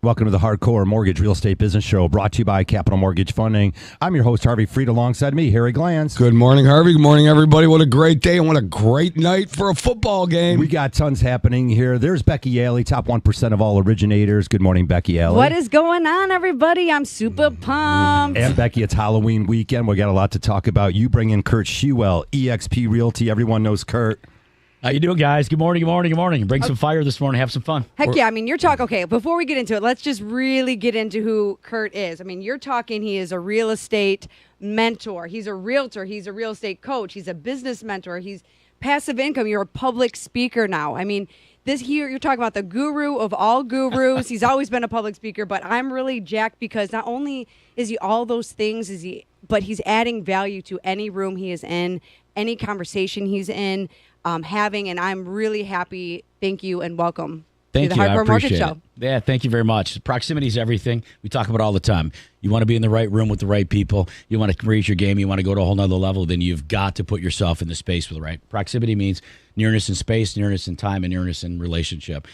Welcome to the Hardcore Mortgage Real Estate Business Show, brought to you by Capital Mortgage Funding. I'm your host, Harvey Freed. Alongside me, Harry Glantz. Good morning, Harvey. Good morning, everybody. What a great day and what a great night for a football game. We got tons happening here. There's Becky Alley, top 1% of all originators. Good morning, Becky Alley. What is going on, everybody? I'm super pumped. And Becky, it's Halloween weekend. We got a lot to talk about. You bring in Kurt Shewell, eXp Realty. Everyone knows Kurt. How you doing, guys? Good morning, good morning, good morning. Bring some fire this morning. Have some fun. Heck yeah. I mean, you're talking, okay, before we get into it, let's just really get into who Kurt is. I mean, you're talking, he is a real estate mentor. He's a realtor. He's a real estate coach. He's a business mentor. He's passive income. You're a public speaker now. I mean, this here, you're talking about the guru of all gurus. He's always been a public speaker, but I'm really jacked because not only is he all those things, but he's adding value to any room he is in, any conversation he's in. Having, and I'm really happy. Thank you and welcome to the Hardcore Mortgage Show. Yeah, thank you very much. Proximity is everything. We talk about it all the time. You want to be in the right room with the right people. You want to raise your game. You want to go to a whole nother level. Then you've got to put yourself in the space with the right. Proximity means nearness in space, nearness in time, and nearness in relationship.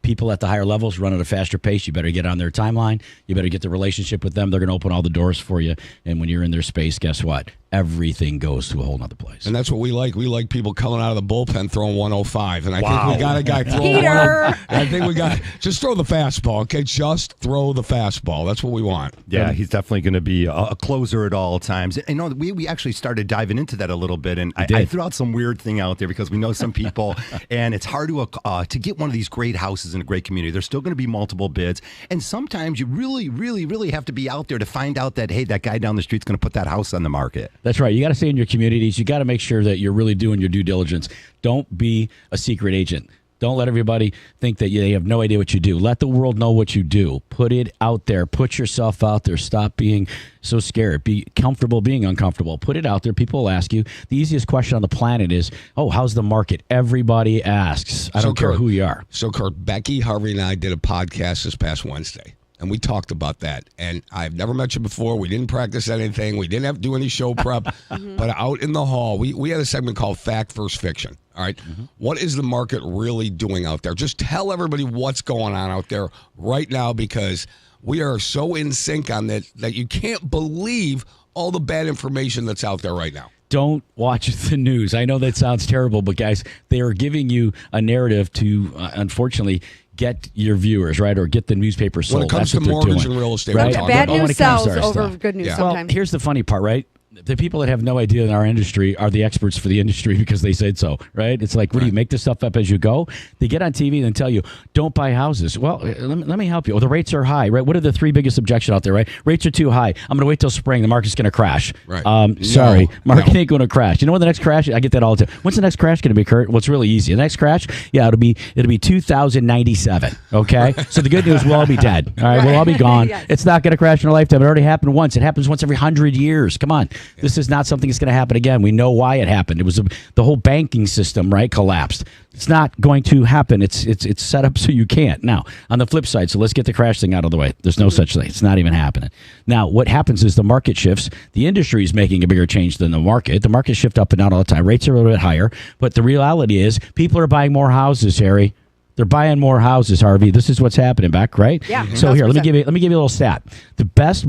People at the higher levels run at a faster pace. You better get on their timeline. You better get the relationship with them. They're going to open all the doors for you. And when you're in their space, guess what? Everything goes to a whole nother place. And that's what we like. We like people coming out of the bullpen throwing 105. And I think we got a guy throwing Peter. I think we got just throw the fastball, okay? Just throw the fastball. That's what we want. Yeah, he's definitely going to be a closer at all times. And, we actually started diving into that a little bit, and I threw out some weird thing out there because we know some people, and it's hard to get one of these great houses in a great community. There's still going to be multiple bids, and sometimes you really, really, really have to be out there to find out that, hey, that guy down the street's going to put that house on the market. That's right. You got to stay in your communities. You got to make sure that you're really doing your due diligence. Don't be a secret agent. Don't let everybody think that they have no idea what you do. Let the world know what you do. Put it out there. Put yourself out there. Stop being so scared. Be comfortable being uncomfortable. Put it out there. People will ask you. The easiest question on the planet is, oh, how's the market? Everybody asks. I don't care who you are. So, Kurt, Becky, Harvey, and I did a podcast this past Wednesday. And we talked about that. And I've never met you before. We didn't practice anything. We didn't have to do any show prep. But out in the hall, we had a segment called Fact versus Fiction. All right. What is the market really doing out there? Just tell everybody what's going on out there right now, because we are so in sync on that you can't believe all the bad information that's out there right now. Don't watch the news. I know that sounds terrible, but guys, they are giving you a narrative to, unfortunately, get your viewers, right, or get the newspaper sold. When it comes to mortgage and real estate, right? Bad news sells over good news sometimes. Well, here's the funny part, right? The people that have no idea in our industry are the experts for the industry because they said so, right? It's like, what do you make this stuff up as you go? They get on TV and tell you, don't buy houses. Well, let me help you. Oh, the rates are high, right? What are the three biggest objections out there, right? Rates are too high. I'm going to wait till spring. The market's going to crash. Right. Sorry, market ain't going to crash. You know when the next crash? I get that all the time. When's the next crash going to be, Kurt? Well, it's really easy. The next crash, yeah, it'll be 2097. Okay, so the good news, we'll all be dead. All right, we'll all be gone. Yes. It's not going to crash in our lifetime. It already happened once. It happens once every 100 years. Come on, this is not something that's going to happen again. We know why it happened. It was the whole banking system, right, collapsed. It's not going to happen. It's set up so you can't. Now, on the flip side, so let's get the crash thing out of the way. There's no such thing. It's not even happening. Now, what happens is the market shifts. The industry is making a bigger change than the market. The market shift up and down all the time. Rates are a little bit higher, but the reality is people are buying more houses, Harry. They're buying more houses, Harvey. This is what's happening back, right? Yeah. So here, let me give you a little stat. The best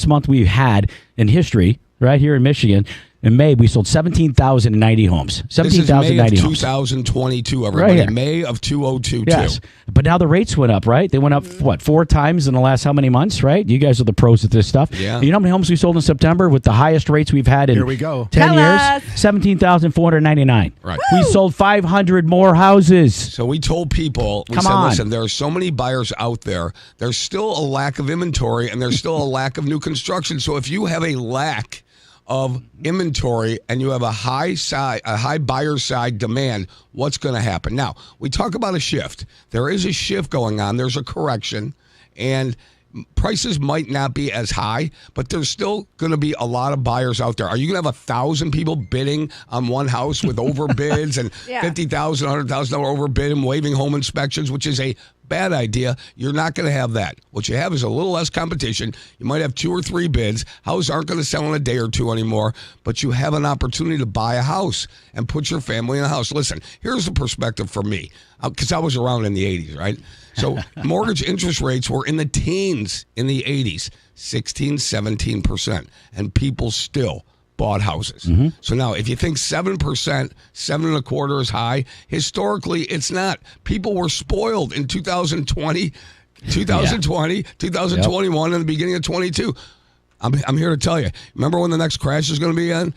month we've had in history, right here in Michigan. In May, we sold 17,090 homes. 17,090 homes. 2022, everybody. Right, May of 2022. Yes. But now the rates went up, right? They went up, what, 4 times in the last how many months, right? You guys are the pros at this stuff. Yeah. You know how many homes we sold in September with the highest rates we've had in Here we go. 10 Tell years? us. 17,499. Right. We sold 500 more houses. So we told people, we said, listen, there are so many buyers out there. There's still a lack of inventory, and there's still a lack of new construction. So if you have a lack of inventory and you have a high buyer side demand, what's going to happen? Now, we talk about a shift. There is a shift going on. There's a correction, and prices might not be as high, but there's still going to be a lot of buyers out there. Are you going to have 1,000 people bidding on one house with overbids and Yeah. $50,000, $100,000 overbid and waiving home inspections, which is a bad idea. You're not going to have that. What you have is a little less competition. You might have 2 or 3 bids. Houses aren't going to sell in a day or 2 anymore, but you have an opportunity to buy a house and put your family in a house. Listen, here's the perspective for me, because I was around in the 80s, right? So mortgage interest rates were in the teens in the 80s, 16, 17%, and people still bought houses. Mm-hmm. So now if you think 7%, 7.25% is high, historically it's not. People were spoiled in 2020, 2021, and the beginning of 22. I'm here to tell you, remember when the next crash is going to be in?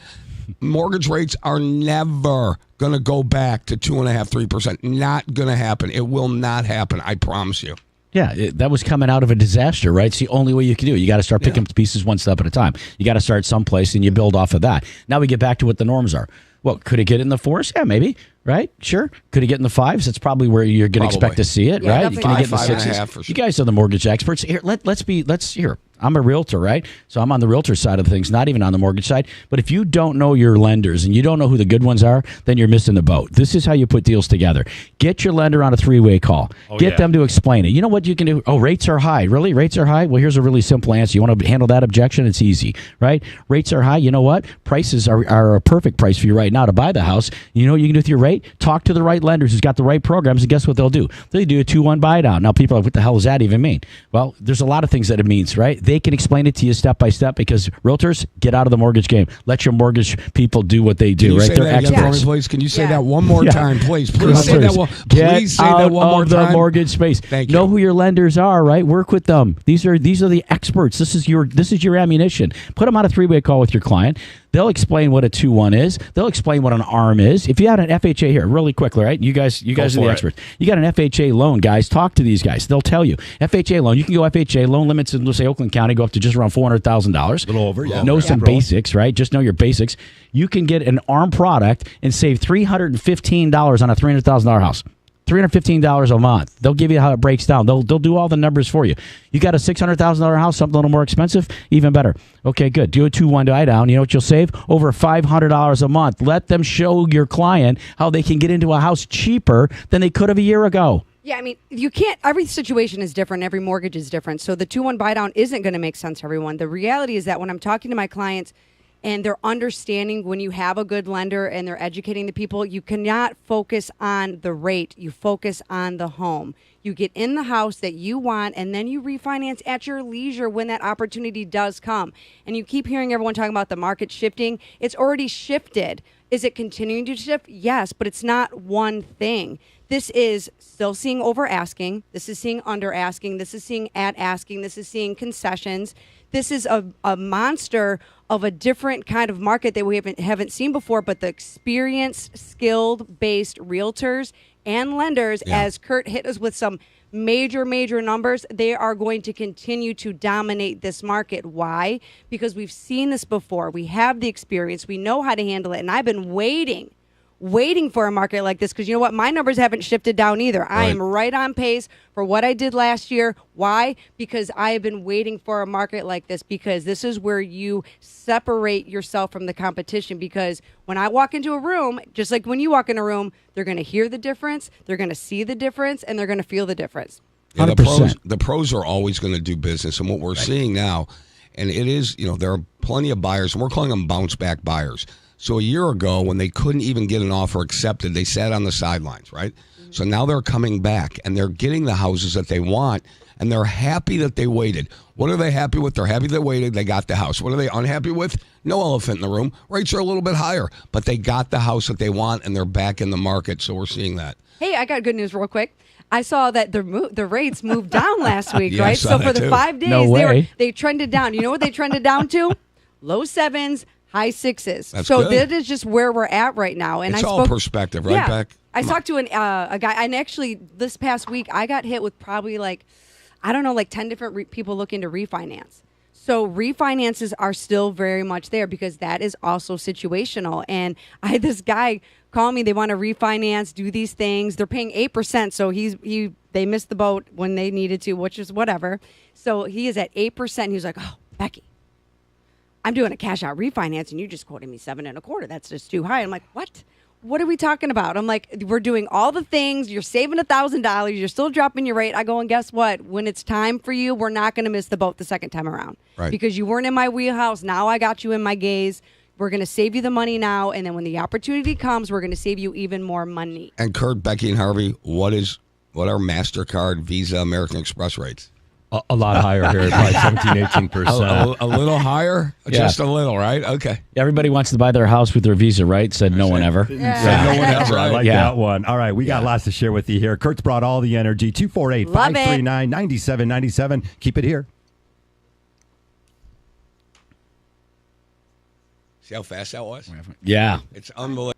Mortgage rates are never going to go back to 2.5%, 3%. Not going to happen. It will not happen. I promise you. Yeah, that was coming out of a disaster, right? It's the only way you can do it. You got to start picking up the pieces one step at a time. You got to start someplace and you build off of that. Now we get back to what the norms are. Well, could it get in the 4s? Yeah, maybe. Right? Sure. Could it get in the 5s? That's probably where you're going to expect to see it, right? Can it get in the 6s? Sure. You guys are the mortgage experts. Here, let's here. I'm a realtor, right? So I'm on the realtor side of things, not even on the mortgage side. But if you don't know your lenders and you don't know who the good ones are, then you're missing the boat. This is how you put deals together. Get your lender on a 3-way call. Get them to explain it. You know what you can do? Oh, rates are high. Really? Rates are high? Well, here's a really simple answer. You want to handle that objection? It's easy, right? Rates are high. You know what? Prices are a perfect price for you right now to buy the house. You know what you can do with your rate? Talk to the right lenders who's got the right programs, and guess what they'll do? They do a 2-1 buy down. Now, people are like, what the hell does that even mean? Well, there's a lot of things that it means, right? They can explain it to you step by step, because realtors, get out of the mortgage game. Let your mortgage people do what they do, right? They're experts. Please, can you say that one more time, please? Please say that one. Please say that one more time. The mortgage space. Thank you. Know who your lenders are, right? Work with them. These are the experts. This is your ammunition. Put them on a 3-way call with your client. They'll explain what a 2-1 is. They'll explain what an ARM is. If you had an FHA here, really quickly, right? You guys are the experts. You got an FHA loan, guys. Talk to these guys. They'll tell you. FHA loan, you can go FHA loan limits in, let's say, Oakland County, go up to just around $400,000. A little over, yeah. Know some basics, right? Just know your basics. You can get an ARM product and save $315 on a $300,000 house. $315 a month. They'll give you how it breaks down. They'll do all the numbers for you. You got a $600,000 house, something a little more expensive, even better. Okay, good. Do a 2-1 buy down. You know what you'll save? Over $500 a month. Let them show your client how they can get into a house cheaper than they could have a year ago. Yeah, I mean, you can't, every situation is different. Every mortgage is different. So the 2-1 buy down isn't going to make sense for everyone. The reality is that when I'm talking to my clients, and they're understanding, when you have a good lender and they're educating the people, you cannot focus on the rate. You focus on the home. You get in the house that you want, and then you refinance at your leisure when that opportunity does come. And you keep hearing everyone talking about the market shifting. It's already shifted. Is it continuing to shift? Yes, but it's not one thing. This is still seeing over asking. This is seeing under asking. This is seeing at asking. This is seeing concessions. This is a monster of a different kind of market that we haven't seen before, but the experienced, skilled-based realtors and lenders, as Kurt hit us with some major numbers, they are going to continue to dominate this market. Why? Because we've seen this before. We have the experience. We know how to handle it, and I've been waiting for a market like this, because you know what? My numbers haven't shifted down either. Right. I am right on pace for what I did last year. Why? Because I have been waiting for a market like this, because this is where you separate yourself from the competition. Because when I walk into a room, just like when you walk in a room, they're going to hear the difference, they're going to see the difference, and they're going to feel the difference. Yeah, the pros are always going to do business. And what we're seeing now, and it is, there are plenty of buyers, and we're calling them bounce back buyers. So a year ago, when they couldn't even get an offer accepted, they sat on the sidelines, right? Mm-hmm. So now they're coming back, and they're getting the houses that they want, and they're happy that they waited. What are they happy with? They're happy they waited. They got the house. What are they unhappy with? No elephant in the room. Rates are a little bit higher, but they got the house that they want, and they're back in the market, so we're seeing that. Hey, I got good news real quick. I saw that the rates moved down last week, Yeah, right? So for the 5 days, they trended down. You know what they trended down to? Low 7s. High 6s. That's so good. That is just where we're at right now. And it's all perspective, right, Beck? I talked to a guy, and actually this past week I got hit with probably 10 different people looking to refinance. So refinances are still very much there, because that is also situational. And I had this guy call me. They want to refinance, do these things. They're paying 8%. So they missed the boat when they needed to, which is whatever. So he is at 8%. He was like, "Oh, Becky, I'm doing a cash out refinance, and you just quoted me 7.25. That's just too high." I'm like, "What? what are we talking about? I'm like, we're doing all the things. You're saving $1,000. You're still dropping your rate. I go, and guess what? When it's time for you, we're not going to miss the boat the second time around. Right. Because you weren't in my wheelhouse. Now I got you in my gaze. We're going to save you the money now. And then when the opportunity comes, we're going to save you even more money. And Kurt, Becky, and Harvey, what are MasterCard, Visa, American Express rates? A lot higher here, probably 17-18%. A little higher? Yeah. Just a little, right? Okay. Everybody wants to buy their house with their Visa, right? Said no one ever. Yeah. No one ever. I like Yeah. that one. All right, we got lots to share with you here. Kurt's brought all the energy. 248-539-9797. Keep it here. See how fast that was? Yeah. It's unbelievable.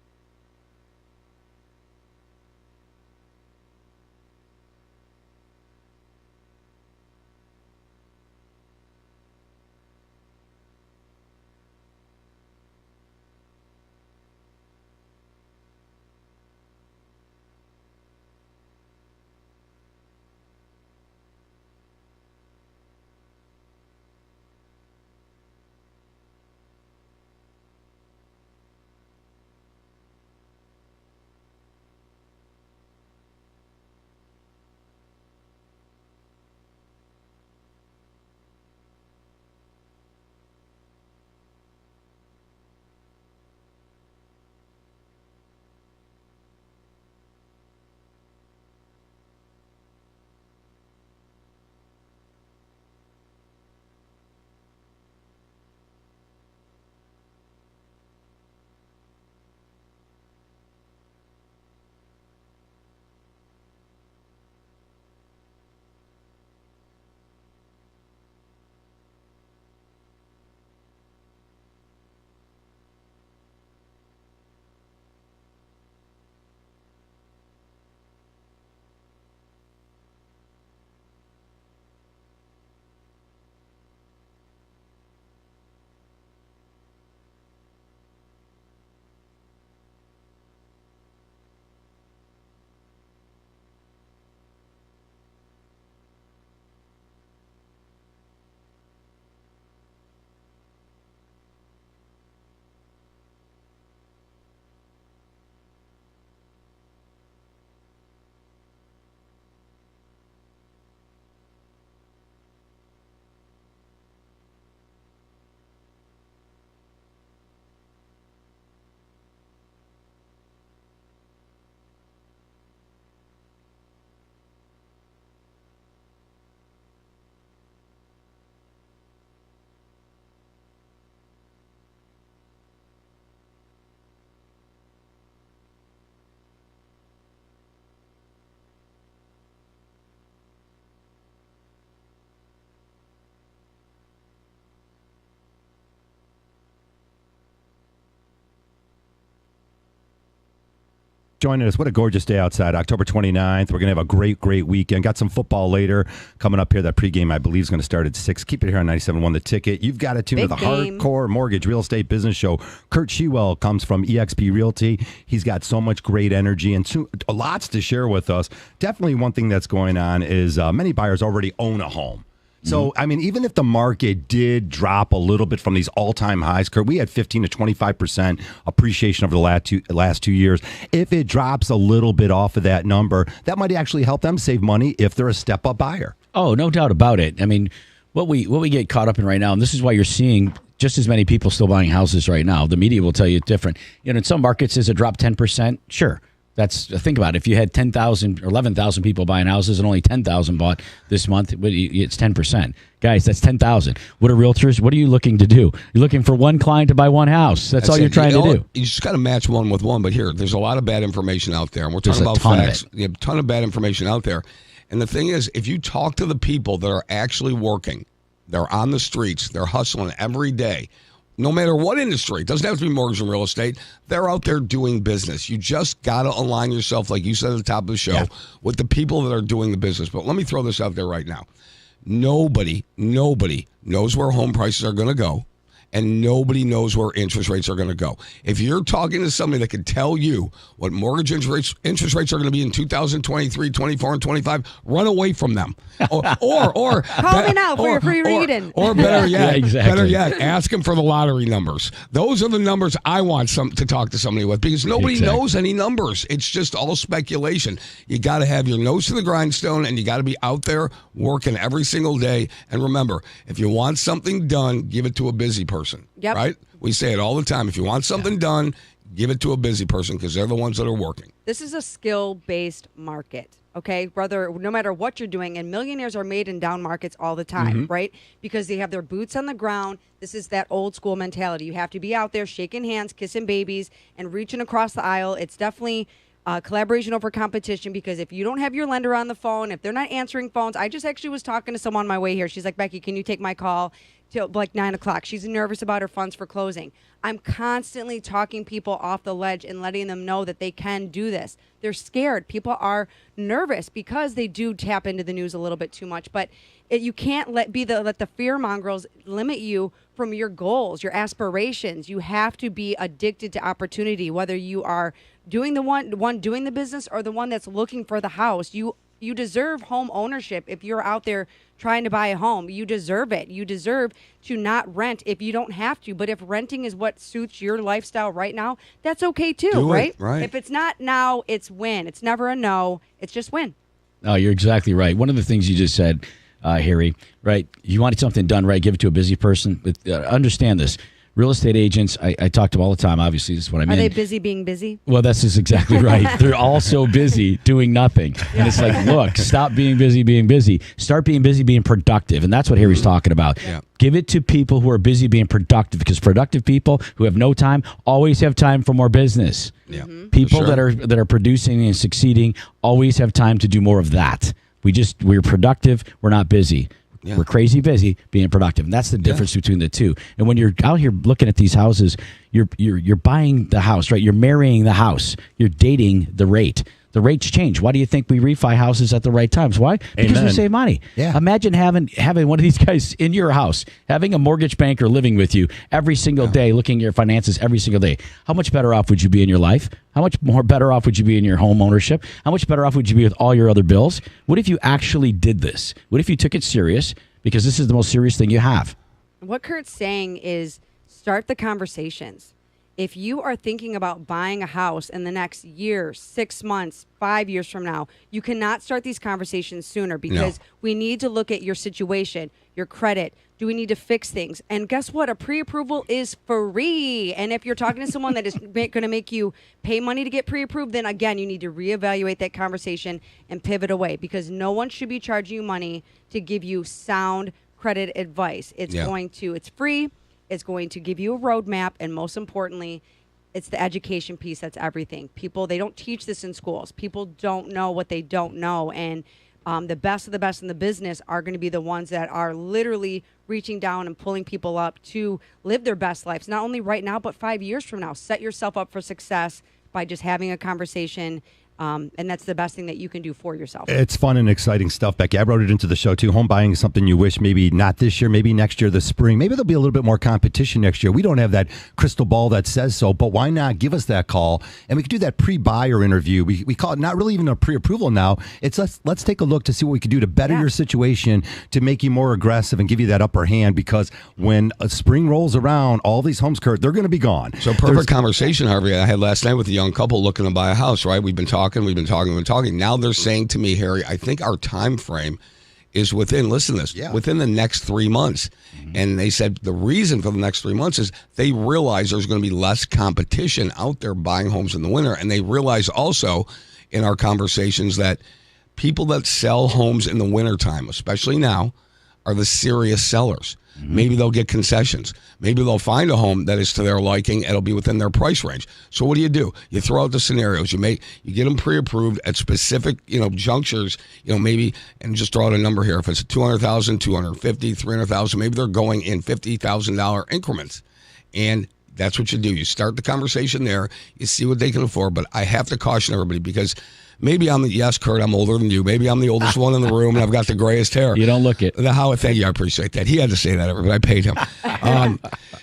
Joining us. What a gorgeous day outside. October 29th. We're going to have a great, great weekend. Got some football later coming up here. That pregame, I believe, is going to start at 6. Keep it here on 97.1 The Ticket. You've got to tune to the Hardcore Mortgage Real Estate Business Show. Kurt Shewell comes from eXp Realty. He's got so much great energy and lots to share with us. Definitely one thing that's going on is many buyers already own a home. So, I mean, even if the market did drop a little bit from these all-time highs, Kurt, we had 15 to 25% appreciation over the last 2 years. If it drops a little bit off of that number, that might actually help them save money if they're a step-up buyer. Oh, no doubt about it. I mean, what we get caught up in right now, and this is why you're seeing just as many people still buying houses right now. The media will tell you it's different. You know, in some markets, is it dropped 10%? Sure. Think about it. If you had 10,000 or 11,000 people buying houses and only 10,000 bought this month, it's 10%. Guys, that's 10,000. What are realtors? What are you looking to do? You're looking for one client to buy one house. That's all you're trying to do. You just got to match one with one. But here, there's a lot of bad information out there. And we're talking about facts. You have a ton of bad information out there. And the thing is, if you talk to the people that are actually working, they're on the streets, they're hustling every day, no matter what industry, it doesn't have to be mortgage and real estate, they're out there doing business. You just got to align yourself, like you said at the top of the show, with the people that are doing the business. But let me throw this out there right now. Nobody knows where home prices are going to go. and nobody knows where interest rates are going to go. If you're talking to somebody that can tell you what mortgage interest rates are going to be in 2023, 24, and 25, run away from them. Or call me now for your free reading. Or better yet, exactly. better yet, ask them for the lottery numbers. Those are the numbers I want to talk to somebody with, because nobody knows any numbers. It's just all speculation. You got to have your nose to the grindstone, and you got to be out there working every single day. And remember, if you want something done, give it to a busy person. Yep. Right? We say it all the time. If you want something done, give it to a busy person, because they're the ones that are working. This is a skill-based market, okay? No matter what you're doing, and millionaires are made in down markets all the time, right? Because they have their boots on the ground. This is that old school mentality. You have to be out there shaking hands, kissing babies, and reaching across the aisle. It's definitely collaboration over competition, because if you don't have your lender on the phone, if they're not answering phones, I just actually was talking to someone on my way here. She's like, Becky, can you take my call till like 9 o'clock? She's nervous about her funds for closing. I'm constantly talking people off the ledge and letting them know that they can do this. They're scared. People are nervous because they do tap into the news a little bit too much. But you can't let the fear mongers limit you from your goals, your aspirations. You have to be addicted to opportunity, whether you are doing the one doing the business or the one that's looking for the house. You deserve home ownership. If you're out there trying to buy a home, you deserve it. You deserve to not rent if you don't have to. But if renting is what suits your lifestyle right now, that's okay too, right? Right. If it's not now, it's when. It's never a no. It's just when. No, you're exactly right. One of the things you just said, Harry, right? You wanted something done right, give it to a busy person. But understand this. Real estate agents, I talk to them all the time. Obviously, this is what I mean. Are they busy being busy? Well, that's just exactly right. They're all so busy doing nothing. And it's like, look, stop being busy being busy. Start being busy being productive. And that's what Harry's talking about. Yeah. Give it to people who are busy being productive, because productive people who have no time always have time for more business. Yeah. People that are producing and succeeding always have time to do more of that. We're productive. We're not busy. Yeah. We're crazy busy being productive, and that's the difference between the two. And when you're out here looking at these houses, you're buying the house, right? You're marrying the house. You're dating the rate. The rates change. Why do you think we refi houses at the right times? Why? Because we save money. Yeah. Imagine having one of these guys in your house, having a mortgage banker living with you every single day, looking at your finances every single day. How much better off would you be in your life? How much more better off would you be in your home ownership? How much better off would you be with all your other bills? What if you actually did this? What if you took it serious? Because this is the most serious thing you have. What Kurt's saying is start the conversations. If you are thinking about buying a house in the next year, 6 months, 5 years from now, you cannot start these conversations sooner, because we need to look at your situation, your credit. Do we need to fix things? And guess what? A pre-approval is free. And if you're talking to someone that is going to make you pay money to get pre-approved, then again, you need to reevaluate that conversation and pivot away, because no one should be charging you money to give you sound credit advice. It's free. It's going to give you a roadmap, and most importantly, it's the education piece that's everything. People, they don't teach this in schools. People don't know what they don't know, and the best of the best in the business are going to be the ones that are literally reaching down and pulling people up to live their best lives, not only right now, but 5 years from now. Set yourself up for success by just having a conversation. And that's the best thing that you can do for yourself. It's fun and exciting stuff, Becky. I wrote it into the show, too. Home buying is something you wish maybe not this year, maybe next year, the spring. Maybe there'll be a little bit more competition next year. We don't have that crystal ball that says so, but why not give us that call? And we could do that pre-buyer interview. We call it not really even a pre-approval now. It's let's take a look to see what we could do to better your situation, to make you more aggressive and give you that upper hand, because when spring rolls around, all these homes, Kurt, they're going to be gone. So perfect conversation, Harvey, I had last night with a young couple looking to buy a house, right? We've been talking. Now they're saying to me, Harry, I think our time frame is within the next 3 months. Mm-hmm. And they said the reason for the next 3 months is they realize there's going to be less competition out there buying homes in the winter. And they realize also in our conversations that people that sell homes in the wintertime, especially now, are the serious sellers. Mm-hmm. Maybe they'll get concessions. Maybe they'll find a home that is to their liking. It'll be within their price range. So what do? You throw out the scenarios. You get them pre-approved at specific, junctures, maybe, and just throw out a number here. If it's $200,000, $250,000, $300,000, maybe they're going in $50,000 increments. And That's what you do. You start the conversation there. You see what they can afford. But I have to caution everybody because maybe yes, Kurt, I'm older than you. Maybe I'm the oldest one in the room and I've got the grayest hair. You don't look it. Thank you. I appreciate that. He had to say that, but I paid him.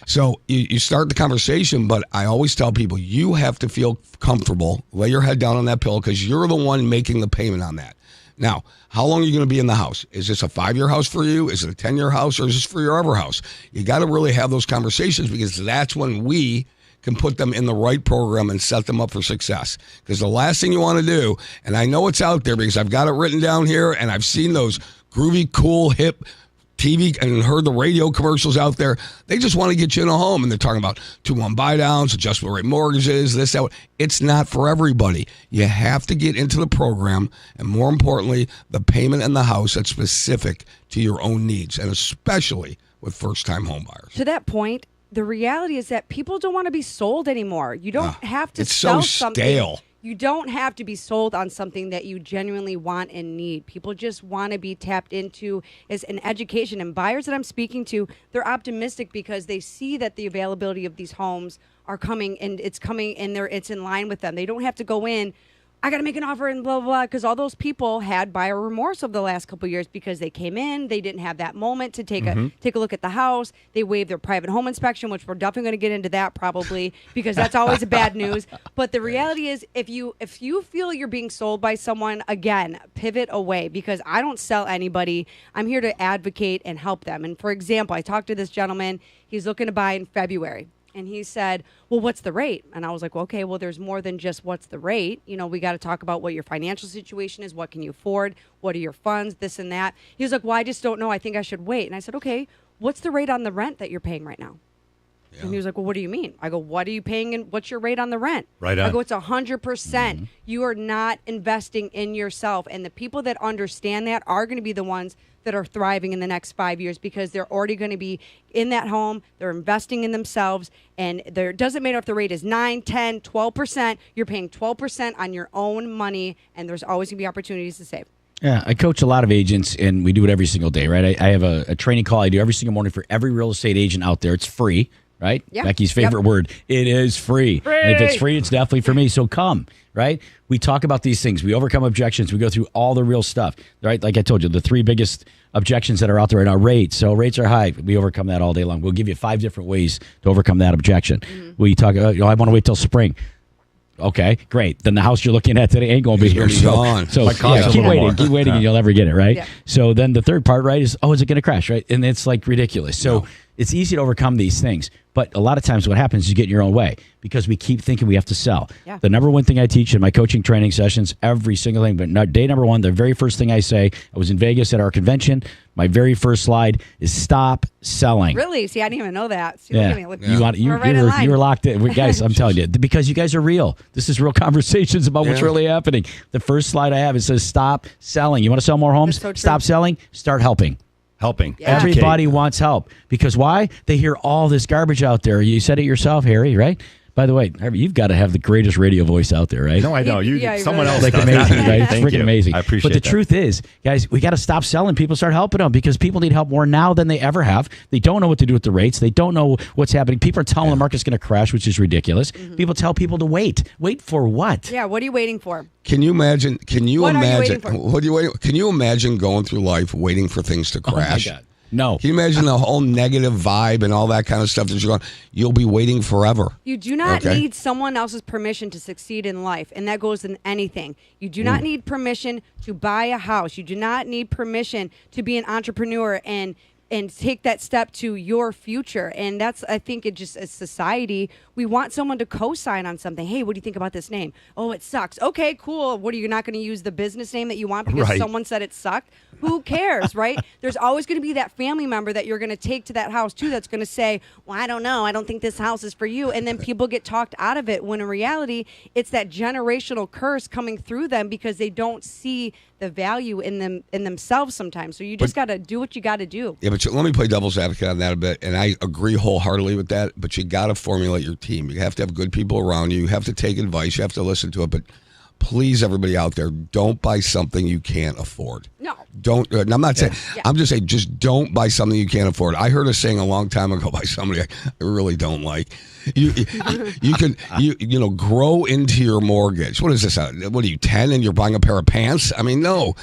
So you start the conversation, but I always tell people you have to feel comfortable. Lay your head down on that pillow because you're the one making the payment on that. Now, how long are you going to be in the house? Is this a 5-year house for you? Is it a 10-year house? Or is this for your ever house? You got to really have those conversations because that's when we can put them in the right program and set them up for success. Because the last thing you want to do, and I know it's out there because I've got it written down here and I've seen those groovy, cool, hip TV and heard the radio commercials out there. They just want to get you in a home, and they're talking about 2-1 buy downs, adjustable rate mortgages, this, that. It's not for everybody. You have to get into the program, and more importantly, the payment in the house that's specific to your own needs, and especially with first-time home buyers. To that point, the reality is that people don't want to be sold anymore. You don't have to it's sell so something. Stale. You don't have to be sold on something that you genuinely want and need. People just want to be tapped into as an education. And buyers that I'm speaking to, they're optimistic because they see that the availability of these homes are coming and it's in line with them. They don't have to go in, I got to make an offer and blah, blah, blah, because all those people had buyer remorse over the last couple of years because they came in, they didn't have that moment to take a look at the house. They waived their private home inspection, which we're definitely going to get into that probably because that's always a bad news. But the reality is if you feel you're being sold by someone, again, pivot away because I don't sell anybody. I'm here to advocate and help them. And for example, I talked to this gentleman. He's looking to buy in February. And he said, well, what's the rate? And I was like, well, okay, well, there's more than just what's the rate. You know, we got to talk about what your financial situation is. What can you afford? What are your funds? This and that. He was like, well, I just don't know. I think I should wait. And I said, okay, what's the rate on the rent that you're paying right now? Yeah. And he was like, well, what do you mean? I go, what are you paying and what's your rate on the rent? Right on. I go, it's 100%. You are not investing in yourself. And the people that understand that are going to be the ones that are thriving in the next 5 years because they're already going to be in that home. They're investing in themselves. And there doesn't matter if the rate is 9, 10, 12%. You're paying 12% on your own money. And there's always going to be opportunities to save. Yeah, I coach a lot of agents, and we do it every single day, right? I have a training call I do every single morning for every real estate agent out there. It's free, right? Yep. Becky's favorite word. It is free. And if it's free, it's definitely for me. So come, right? We talk about these things. We overcome objections. We go through all the real stuff, right? Like I told you, the 3 biggest objections that are out there right now, rates. So rates are high. We overcome that all day long. We'll give you 5 different ways to overcome that objection. We talk about, I want to wait till spring. Okay, great. Then the house you're looking at today ain't going to be here. So keep waiting, and you'll never get it, right? Yeah. So then the third part, right, is, is it going to crash, right? And it's like ridiculous. So it's easy to overcome these things. But a lot of times what happens is you get in your own way because we keep thinking we have to sell. Yeah. The number one thing I teach in my coaching training sessions, every single thing, but day number 1, the very first thing I say, I was in Vegas at our convention. My very first slide is stop selling. Really? See, I didn't even know that. See, yeah. You were locked in. Guys, I'm telling you, because you guys are real. This is real conversations about what's really happening. The first slide I have, it says stop selling. You want to sell more homes? So stop selling. Start helping. Everybody wants help. Because why? They hear all this garbage out there. You said it yourself, Harry, right? By the way, Harry, you've got to have the greatest radio voice out there, right? No, I don't. Someone else like does. Amazing, right? It's Thank freaking you. amazing. I appreciate But the truth is, guys, we got to stop selling. People start helping them because people need help more now than they ever have. They don't know what to do with the rates. They don't know what's happening. People are telling the market's going to crash, which is ridiculous. People tell people to wait. Wait for what? Yeah, what are you waiting for? Can you imagine? Can you What are you imagine? waiting for? What are you waiting? Can you imagine going through life waiting for things to crash? Oh my God. No. Can you imagine the whole negative vibe and all that kind of stuff that you're going? You'll be waiting forever. You do not need someone else's permission to succeed in life, and that goes in anything. You do not need permission to buy a house. You do not need permission to be an entrepreneur and take that step to your future. And that's, I think, it just as society, we want someone to co-sign on something. Hey, what do you think about this name? Oh, it sucks. Okay, cool. What, are you not going to use the business name that you want because someone said it sucked? Who cares, right? There's always going to be that family member that you're going to take to that house too that's going to say, well, I don't know. I don't think this house is for you. And then people get talked out of it when in reality, it's that generational curse coming through them because they don't see the value in themselves sometimes. So you just got to do what you got to do. Yeah, but let me play devil's advocate on that a bit. And I agree wholeheartedly with that. But you got to formulate your team. You have to have good people around you. You have to take advice. You have to listen to it. But please, everybody out there, don't buy something you can't afford. No. Don't. I'm not saying. Yeah. I'm just saying, just don't buy something you can't afford. I heard a saying a long time ago by somebody I really don't like. You can grow into your mortgage. What is this? What are you, 10 and you're buying a pair of pants? I mean, no.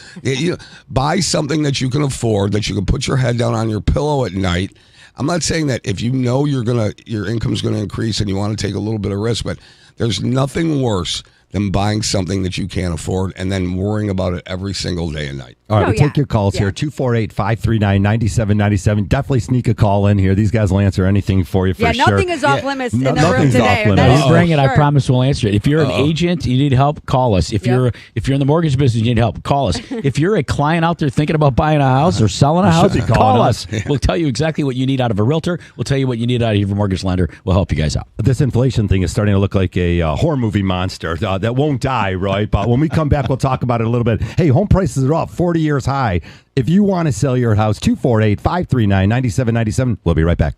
Buy something that you can afford, that you can put your head down on your pillow at night. I'm not saying that if you know your income's gonna increase and you want to take a little bit of risk, but there's nothing worse than buying something that you can't afford and then worrying about it every single day and night. All right, we'll take your calls here. 248-539-9797. Definitely sneak a call in here. These guys will answer anything for you for sure. Nothing is off limits in the room today. Bring it. I promise we'll answer it. If you're an agent, you need help, call us. If you're in the mortgage business, you need help, call us. If you're a client out there thinking about buying a house or selling a house, call us. We'll tell you exactly what you need out of a realtor. We'll tell you what you need out of your mortgage lender. We'll help you guys out. This inflation thing is starting to look like a horror movie monster that won't die, right? But when we come back, we'll talk about it a little bit. Hey, home prices are up 40 years high. If you want to sell your house, 248-539-9797. We'll be right back.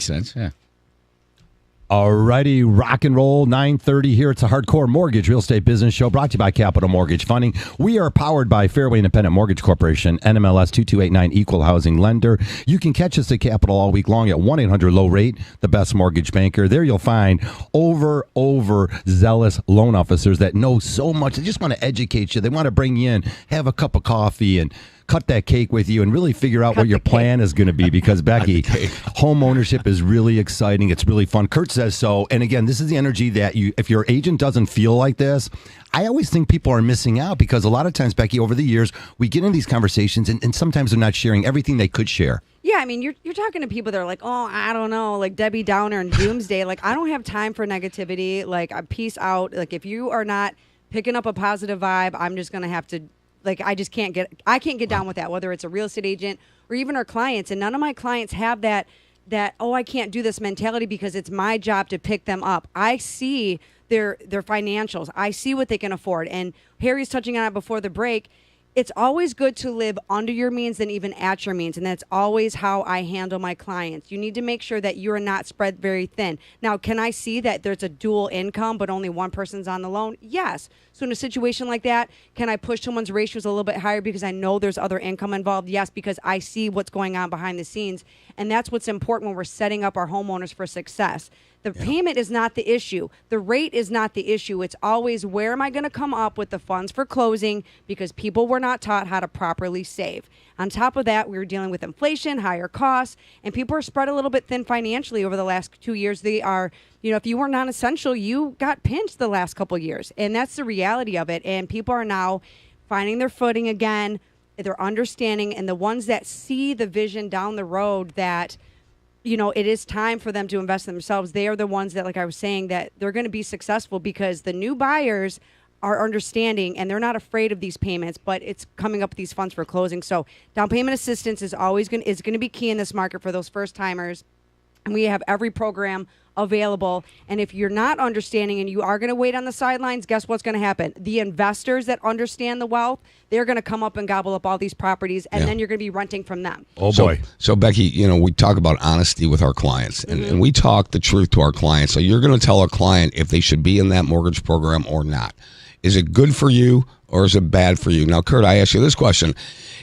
makes sense. Yeah. Alrighty, rock and roll, 9:30 here. It's a Hardcore Mortgage Real Estate Business Show brought to you by Capital Mortgage Funding. We are powered by Fairway Independent Mortgage Corporation, NMLS 2289 Equal Housing Lender. You can catch us at Capital all week long at 1-800-LOW-RATE, the best mortgage banker. There you'll find zealous loan officers that know so much. They just want to educate you. They want to bring you in, have a cup of coffee, and cut that cake with you and really figure out what your plan is going to be, because Becky, home ownership is really exciting. It's really fun. Kurt says so. And again, this is the energy that if your agent doesn't feel like this, I always think people are missing out, because a lot of times, Becky, over the years, we get in these conversations and sometimes they're not sharing everything they could share. Yeah, I mean, you're talking to people that are like, oh, I don't know, like Debbie Downer and Doomsday. Like, I don't have time for negativity. Like, peace out. Like, if you are not picking up a positive vibe, I'm just going to have to, like, I can't get down with that, whether it's a real estate agent or even our clients. And none of my clients have that, oh, I can't do this mentality because it's my job to pick them up. I see their financials. I see what they can afford. And Harry's touching on it before the break. It's always good to live under your means than even at your means. And that's always how I handle my clients. You need to make sure that you are not spread very thin. Now, can I see that there's a dual income, but only one person's on the loan? Yes. So in a situation like that, can I push someone's ratios a little bit higher because I know there's other income involved? Yes, because I see what's going on behind the scenes. And that's what's important when we're setting up our homeowners for success. The payment is not the issue. The rate is not the issue. It's always, where am I going to come up with the funds for closing, because people were not taught how to properly save. On top of that, we were dealing with inflation, higher costs, and people are spread a little bit thin financially over the last 2 years. They are, if you were non-essential, you got pinched the last couple of years. And that's the reality of it. And people are now finding their footing again. They're understanding. And the ones that see the vision down the road that, it is time for them to invest in themselves, they are the ones that, like I was saying, that they're going to be successful, because the new buyers are understanding and they're not afraid of these payments, but it's coming up with these funds for closing. So down payment assistance is always going to be key in this market for those first timers. And we have every program available. And if you're not understanding and you are going to wait on the sidelines, guess what's going to happen? The investors that understand the wealth, they're going to come up and gobble up all these properties, and then you're going to be renting from them. Oh, boy. So Becky, we talk about honesty with our clients, and we talk the truth to our clients. So you're going to tell a client if they should be in that mortgage program or not. Is it good for you or is it bad for you? Now, Kurt, I ask you this question.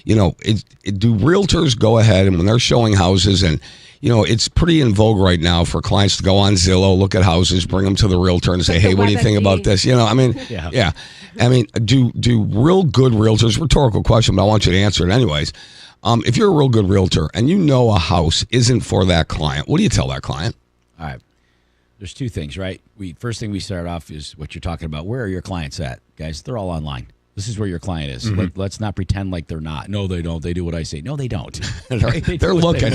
Do realtors go ahead and when they're showing houses, and it's pretty in vogue right now for clients to go on Zillow, look at houses, bring them to the realtor and say, hey, what do you think about this? Yeah. I mean, do real good realtors, rhetorical question, but I want you to answer it anyways. If you're a real good realtor and a house isn't for that client, what do you tell that client? All right. There's two things, right? First thing we start off is what you're talking about. Where are your clients at? Guys, they're all online. This is where your client is. Mm-hmm. Let's not pretend like they're not. No, they don't. They do what I say. No, they don't. They're looking.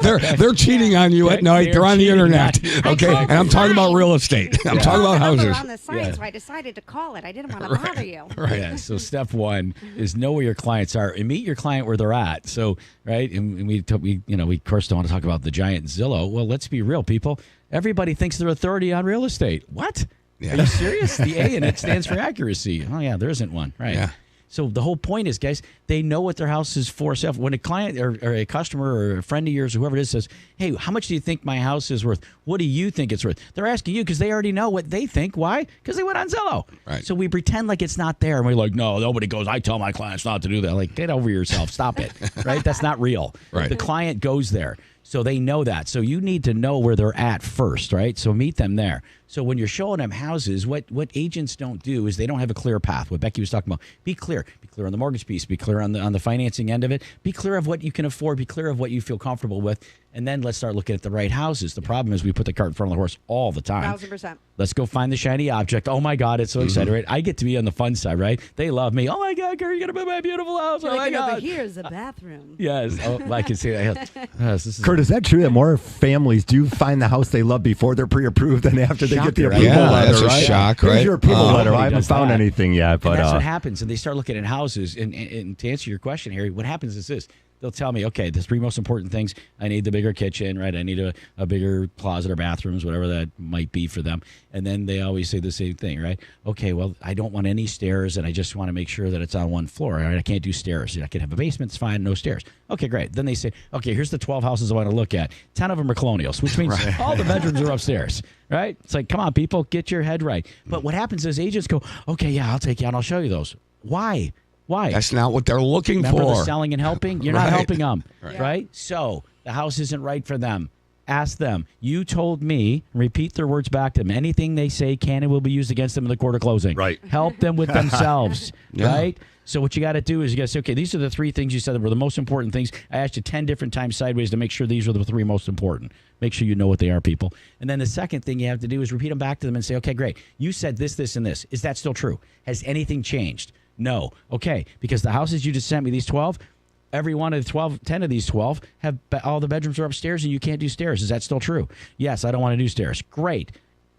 They're cheating on you at night. They're on the internet. Okay, and I'm talking about real estate. I'm talking about houses. On the sign, so I decided to call it. I didn't want to bother you. Right. Yeah. So step one is know where your clients are and meet your client where they're at. So and we of course don't want to talk about the giant Zillow. Well, let's be real, people. Everybody thinks they're authority on real estate. What? Yeah. Are you serious? The A in it stands for accuracy. Oh, yeah, there isn't one. Right. Yeah. So the whole point is, guys, they know what their house is for. So when a client or a customer or a friend of yours or whoever it is says, hey, how much do you think my house is worth? What do you think it's worth? They're asking you because they already know what they think. Why? Because they went on Zillow. Right. So we pretend like it's not there. And we're like, no, nobody goes, I tell my clients not to do that. Like, get over yourself. Stop it. Right? That's not real. Right. The client goes there. So they know that. So you need to know where they're at first, right? So meet them there. So when you're showing them houses, what agents don't do is they don't have a clear path. What Becky was talking about, be clear. Be clear on the mortgage piece. Be clear on the financing end of it. Be clear of what you can afford. Be clear of what you feel comfortable with. And then let's start looking at the right houses. The problem is we put the cart in front of the horse all the time. 1,000%. Let's go find the shiny object. Oh, my God, it's so exciting, right? I get to be on the fun side, right? They love me. Oh, my God, Kurt, you're going to build my beautiful house. You're oh, my God. Over here's the bathroom. Yes. Oh, I can see that. Kurt, is that true that more families do find the house they love before they're pre-approved than after they get the approval letter, that's right? a shock, right? Here's your approval letter. I haven't found anything yet. But that's what happens. And they start looking at houses. And to answer your question, Harry, what happens is this. They'll tell me, okay, the 3 most important things. I need the bigger kitchen, right? I need a bigger closet or bathrooms, whatever that might be for them. And then they always say the same thing, right? Okay, well, I don't want any stairs, and I just want to make sure that it's on one floor. Right? I can't do stairs. I can have a basement, it's fine, no stairs. Okay, great. Then they say, okay, here's the 12 houses I want to look at. 10 of them are colonials, which means all the bedrooms are upstairs, right? It's like, come on, people, get your head right. But what happens is agents go, okay, yeah, I'll take you out, I'll show you those. Why? That's not what they're looking Remember for. The selling and helping? You're not Right. helping them, right? So the house isn't right for them. Ask them. You told me, repeat their words back to them. Anything they say can and will be used against them in the court of closing. Right. Help them with themselves, right? So what you got to do is you got to say, okay, these are the 3 things you said that were the most important things. I asked you 10 different times sideways to make sure these are the 3 most important. Make sure you know what they are, people. And then the second thing you have to do is repeat them back to them and say, okay, great. You said this, this, and this. Is that still true? Has anything changed? No. Okay, because the houses you just sent me, these 12, every one of the 10 of these 12 have all the bedrooms are upstairs and you can't do stairs. Is that still true? Yes, I don't want to do stairs. Great.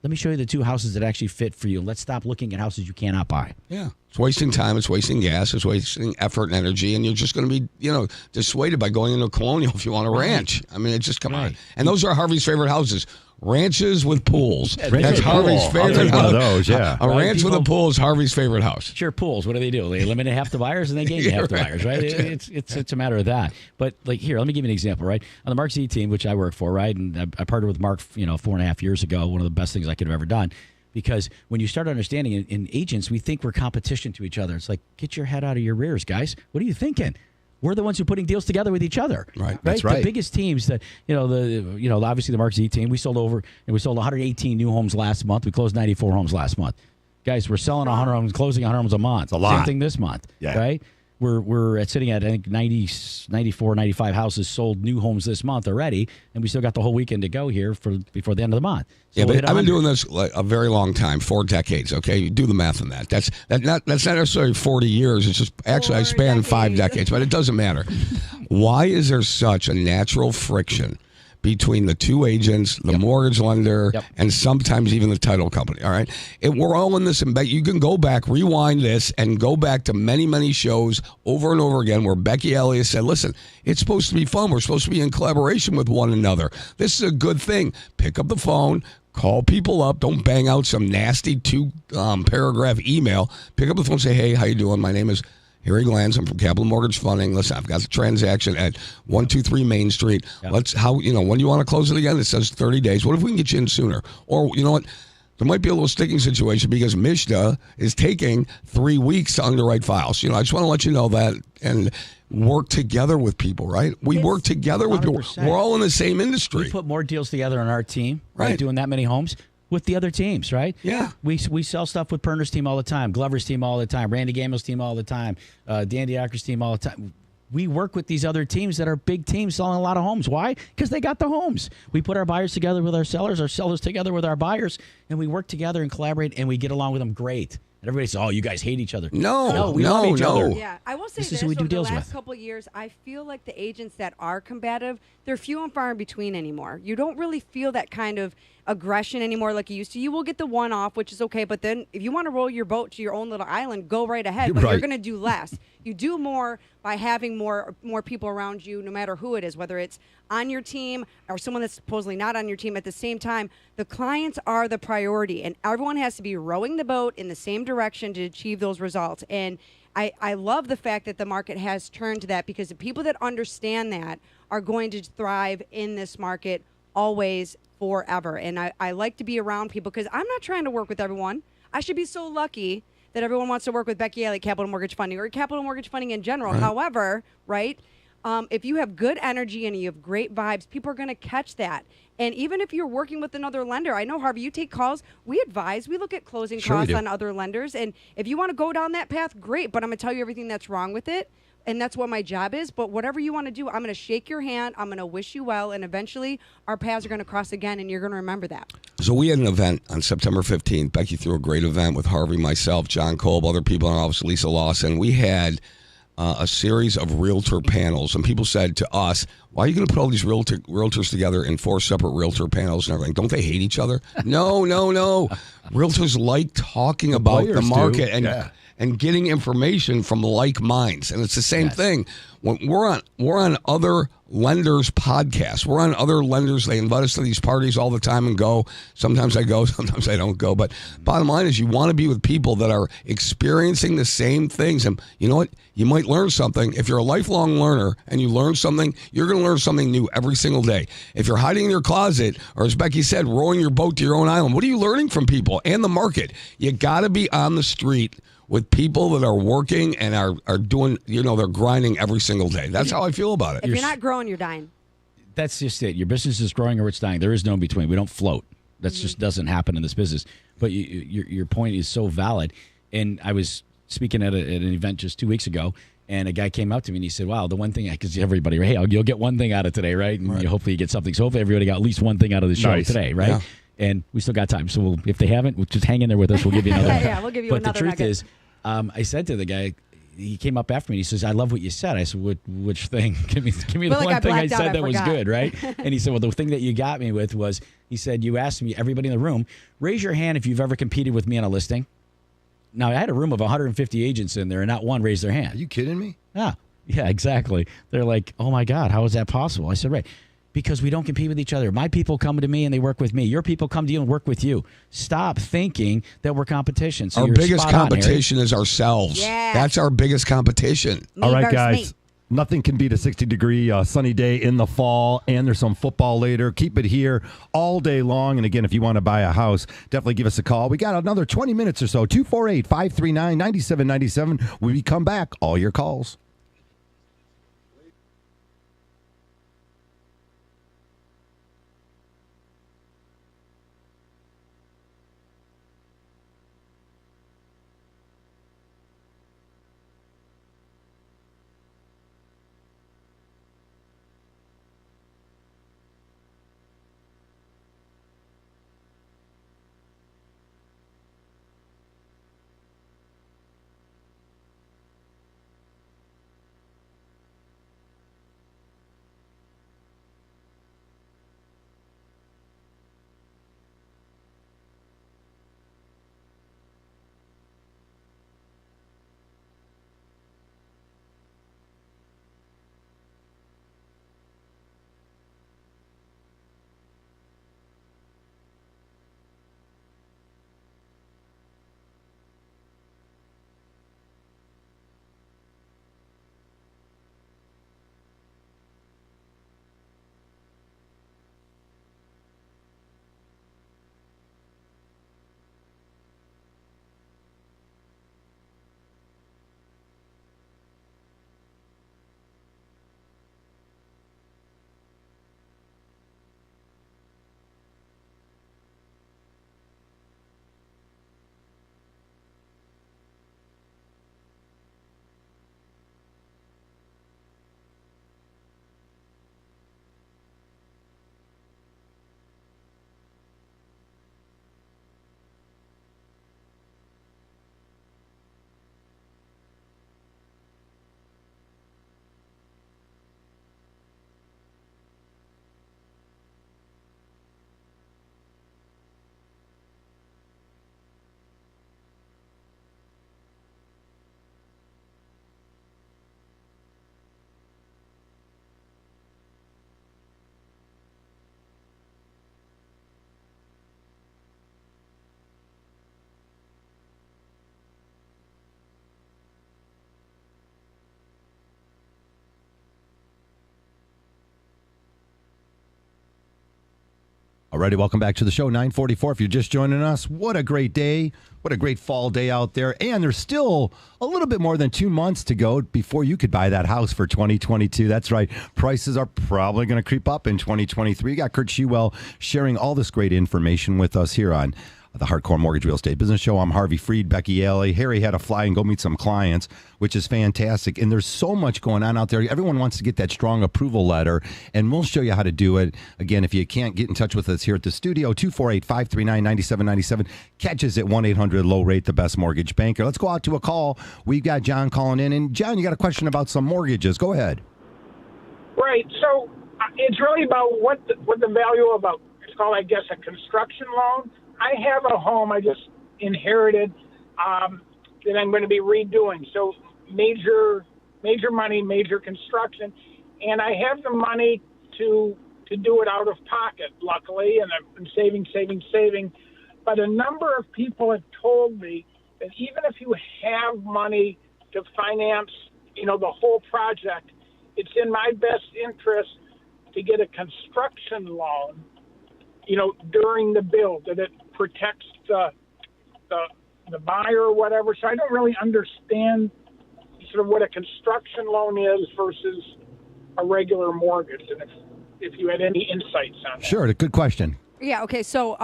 Let me show you the 2 houses that actually fit for you. Let's stop looking at houses you cannot buy. Yeah. It's wasting time. It's wasting gas. It's wasting effort and energy. And you're just going to be, dissuaded by going into a colonial if you want a ranch. I mean, it's just, come on. And those are Harvey's favorite houses. Ranches with pools. That's Harvey's favorite house. One of those, yeah. A ranch with a pool is Harvey's favorite house. Sure, pools. What do? They eliminate half the buyers and they gain half the buyers, right? It's a matter of that. But like here, let me give you an example, right? On the Mark Z team, which I work for, right, and I partnered with Mark, 4.5 years ago. One of the best things I could have ever done. Because when you start understanding in agents, we think we're competition to each other. It's like, get your head out of your rears, guys. What are you thinking? We're the ones who are putting deals together with each other. Right. That's right. The biggest teams that, obviously the Mark Z team, we sold 118 new homes last month. We closed 94 homes last month. Guys, we're selling 100 homes, closing 100 homes a month. It's a lot. Same thing this month. Yeah. Right? We're sitting at, I think, 94, 95 houses sold new homes this month already, and we still got the whole weekend to go here before the end of the month. So yeah, but I've been doing this like a very long time, 4 decades. Okay, you do the math on that. That's not necessarily 40 years. It's just actually I span 5 decades, but it doesn't matter. Why is there such a natural friction between the 2 agents, the mortgage lender, and sometimes even the title company? All right, we're all in this. You can go back, rewind this, and go back to many, many shows over and over again where Becky Elliott said, listen, it's supposed to be fun. We're supposed to be in collaboration with one another. This is a good thing. Pick up the phone. Call people up. Don't bang out some nasty 2-paragraph email. Pick up the phone and say, hey, how you doing? My name is Harry Glanz. I'm from Capital Mortgage Funding. Listen, I've got the transaction at 123 Main Street. When do you want to close it again? It says 30 days. What if we can get you in sooner? Or you know what? There might be a little sticking situation because Mishda is taking 3 weeks to underwrite files. I just want to let you know that and work together with people, right? We work together with people. We're all in the same industry. We put more deals together on our team, right? Doing that many homes with the other teams, right? Yeah. We sell stuff with Perner's team all the time, Glover's team all the time, Randy Gamel's team all the time, Dan Diacre's team all the time. We work with these other teams that are big teams selling a lot of homes. Why? Because they got the homes. We put our buyers together with our sellers together with our buyers, and we work together and collaborate, and we get along with them great. And everybody says, oh, you guys hate each other. No, we love each other. Yeah, I will say This this. is who we do over deals the last with. couple of years, I feel like the agents that are combative, they're few and far in between anymore. You don't really feel that kind of aggression anymore like you used to. You will get the one-off, which is okay, but then if you want to roll your boat to your own little island, go right ahead, but you're going to do less. You do more by having more people around you, no matter who it is, whether it's on your team or someone that's supposedly not on your team. At the same time, the clients are the priority, and everyone has to be rowing the boat in the same direction to achieve those results. And I love the fact that the market has turned to that, because the people that understand that are going to thrive in this market always, forever. And I like to be around people because I'm not trying to work with everyone. I should be so lucky that everyone wants to work with Becky Elliott, Capital Mortgage Funding, or Capital Mortgage Funding in general. Right. However, right, if you have good energy and you have great vibes, people are going to catch that. And even if you're working with another lender, I know, Harvey, you take calls. We advise. We look at closing costs on other lenders. And if you want to go down that path, great. But I'm going to tell you everything that's wrong with it. And that's what my job is. But whatever you want to do, I'm going to shake your hand. I'm going to wish you well. And eventually our paths are going to cross again. And you're going to remember that. So we had an event on September 15th. Becky threw a great event with Harvey, myself, John Kolb, other people, and obviously Lisa Lawson. We had a series of realtor panels. And people said to us, why are you going to put all these realtors together in 4 separate realtor panels and everything? Don't they hate each other? No. Realtors like talking about the market. and getting information from like minds. And it's the same thing. When we're on other lenders' podcasts. We're on other lenders. They invite us to these parties all the time and go. Sometimes I go, sometimes I don't go. But bottom line is you want to be with people that are experiencing the same things. And you know what? You might learn something. If you're a lifelong learner and you learn something, you're going to learn something new every single day. If you're hiding in your closet, or as Becky said, rowing your boat to your own island, what are you learning from people and the market? You got to be on the street with people that are working and are doing, they're grinding every single day. That's how I feel about it. If you're not growing, you're dying. That's just it. Your business is growing or it's dying. There is no in between. We don't float. That just doesn't happen in this business. But your point is so valid. And I was speaking at an event just 2 weeks ago, and a guy came up to me and he said, wow, the one thing, because everybody, hey, you'll get one thing out of today, right? And hopefully you get something. So hopefully everybody got at least one thing out of the show today, right? Yeah. And we still got time. So if they haven't, just hang in there with us. We'll give you another one. Yeah, we'll give you another But the truth nugget. is, I said to the guy, he came up after me and he says, I love what you said. I said, which thing? Give me the one thing I said that was good, right? And he said, well, the thing that you got me with was, he said, you asked me, everybody in the room, raise your hand if you've ever competed with me on a listing. Now, I had a room of 150 agents in there and not one raised their hand. Are you kidding me? Yeah, exactly. They're like, oh my God, how is that possible? I said, right. Because we don't compete with each other. My people come to me and they work with me. Your people come to you and work with you. Stop thinking that we're competition. So our biggest competition is ourselves. Yeah. That's our biggest competition. All right, guys. Nothing can beat a 60-degree sunny day in the fall, and there's some football later. Keep it here all day long. And again, if you want to buy a house, definitely give us a call. We got another 20 minutes or so. 248-539-9797. When we come back, all your calls. Alrighty, welcome back to the show, 9:44. If you're just joining us, what a great day. What a great fall day out there. And there's still a little bit more than 2 months to go before you could buy that house for 2022. That's right. Prices are probably going to creep up in 2023. You got Kurt Shewell sharing all this great information with us here on the Hardcore Mortgage Real Estate Business Show. I'm Harvey Freed, Becky Alley. Harry had to fly and go meet some clients, which is fantastic. And there's so much going on out there. Everyone wants to get that strong approval letter, and we'll show you how to do it. Again, if you can't get in touch with us here at the studio, 248-539-9797. Catch us at 1-800-LOW-RATE, the best mortgage banker. Let's go out to a call. We've got John calling in. And, John, you got a question about some mortgages. Go ahead. Right. So it's really about what the value of it's called, I guess, a construction loan. I have a home I just inherited, that I'm going to be redoing. So major money, major construction, and I have the money to do it out of pocket, luckily, and I've been saving. But a number of people have told me that even if you have money to finance, the whole project, it's in my best interest to get a construction loan, during the build, that it protects the buyer or whatever. So I don't really understand sort of what a construction loan is versus a regular mortgage, and if you had any insights on that. Sure, good question. Yeah, okay, so